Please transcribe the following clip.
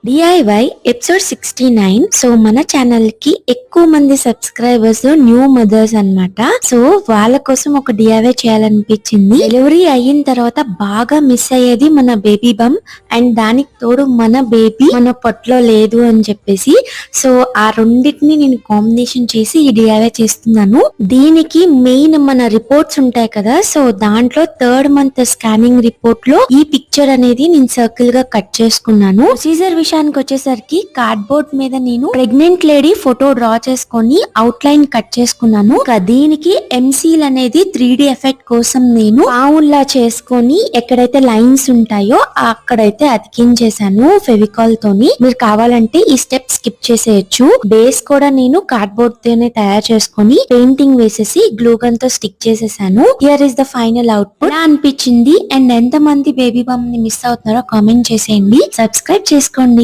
DIY episode 69. So మన channel కి ఎక్కువ మంది సబ్స్క్రైబర్స్ న్యూ మదర్స్ అన్నమాట. సో వాళ్ళ కోసం ఒక డిఐవై చేయాలనిపించింది. డెలివరీ అయిన తర్వాత బాగా మిస్ అయ్యేది మన బేబీ బమ్, అండ్ దానికి తోడు మన బేబీ మన పొట్టలో లేదు అని చెప్పేసి, సో ఆ రెండింటిని నేను కాంబినేషన్ చేసి ఈ డిఐవై చేస్తున్నాను. దీనికి మెయిన్ మన రిపోర్ట్స్ ఉంటాయి కదా, సో దాంట్లో 3rd మంత్ స్కానింగ్ రిపోర్ట్ లో ఈ పిక్చర్ అనేది నేను సర్కిల్ గా కట్ చేసుకున్నాను. ప్రొసీజర్ విషయానికి వచ్చేసరికి కార్డ్బోర్డ్ మీద నేను ప్రెగ్నెంట్ లేడీ ఫోటో డ్రా చేసుకొని అవుట్ లైన్ కట్ చేసుకున్నాను. దీనికి ఎంసీల్ అనేది 3D ఎఫెక్ట్ కోసం నేను పావుల్లా చేసుకొని ఎక్కడైతే లైన్స్ ఉంటాయో అక్కడైతే అతికించేసాను ఫెవికాల్ తోని. మీరు కావాలంటే ఈ స్టెప్ స్కిప్ చేసేయచ్చు. బేస్ కూడా నేను కార్డ్బోర్డ్ తోనే తయారు చేసుకొని పెయింటింగ్ వేసేసి గ్లూ గన్ తో స్టిక్ చేసేసాను. Here is the final output. ఎలా అనిపించింది అండ్ ఎంత మంది బేబీ బమ్ ని మిస్ అవుతున్నారో కామెంట్ చేసేయండి. సబ్స్క్రైబ్ చేసుకోండి.